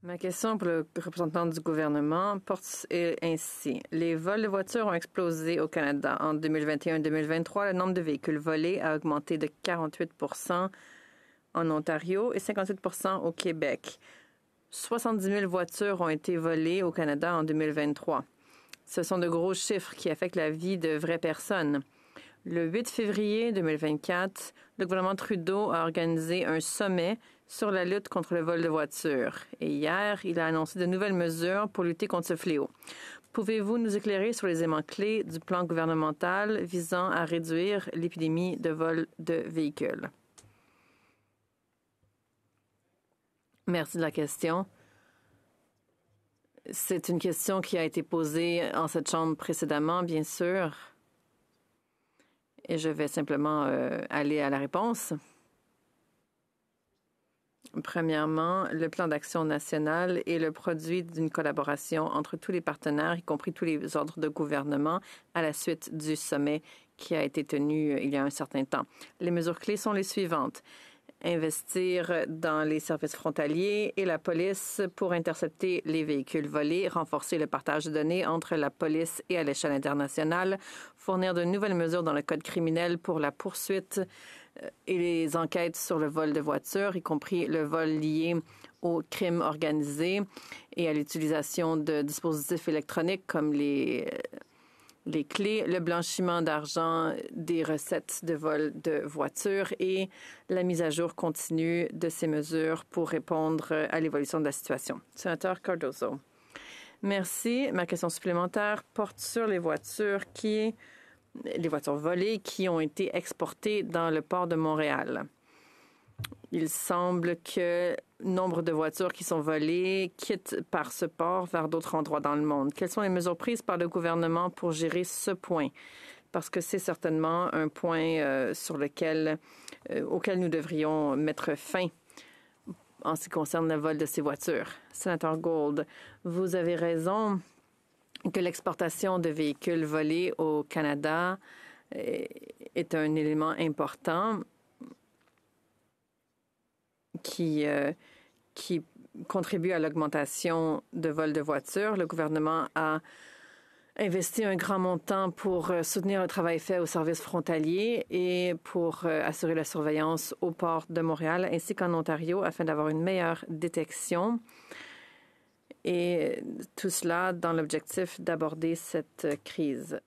Ma question pour le représentant du gouvernement porte ainsi. Les vols de voitures ont explosé au Canada. En 2021-2023, le nombre de véhicules volés a augmenté de 48 en Ontario et 58 au Québec. 70 000 voitures ont été volées au Canada en 2023. Ce sont de gros chiffres qui affectent la vie de vraies personnes. Le 8 février 2024, le gouvernement Trudeau a organisé un sommet sur la lutte contre le vol de voitures. Et hier, il a annoncé de nouvelles mesures pour lutter contre ce fléau. Pouvez-vous nous éclairer sur les éléments clés du plan gouvernemental visant à réduire l'épidémie de vol de véhicules? Merci de la question. C'est une question qui a été posée en cette chambre précédemment, bien sûr. Et je vais simplement aller à la réponse. Premièrement, le plan d'action national est le produit d'une collaboration entre tous les partenaires, y compris tous les ordres de gouvernement, à la suite du sommet qui a été tenu il y a un certain temps. Les mesures clés sont les suivantes. Investir dans les services frontaliers et la police pour intercepter les véhicules volés, renforcer le partage de données entre la police et à l'échelle internationale, fournir de nouvelles mesures dans le code criminel pour la poursuite et les enquêtes sur le vol de voitures, y compris le vol lié au crime organisé et à l'utilisation de dispositifs électroniques comme les clés, le blanchiment d'argent des recettes de vol de voitures et la mise à jour continue de ces mesures pour répondre à l'évolution de la situation. Sénateur Cardozo. Merci. Ma question supplémentaire porte sur les voitures volées qui ont été exportées dans le port de Montréal. Il semble que nombre de voitures qui sont volées quittent par ce port vers d'autres endroits dans le monde. Quelles sont les mesures prises par le gouvernement pour gérer ce point? Parce que c'est certainement un point auquel nous devrions mettre fin en ce qui concerne le vol de ces voitures. Sénateur Gould, vous avez raison que l'exportation de véhicules volés au Canada est un élément important qui contribue à l'augmentation de vols de voitures. Le gouvernement a investi un grand montant pour soutenir le travail fait au service frontalier et pour assurer la surveillance au port de Montréal ainsi qu'en Ontario afin d'avoir une meilleure détection. Et tout cela dans l'objectif d'aborder cette crise.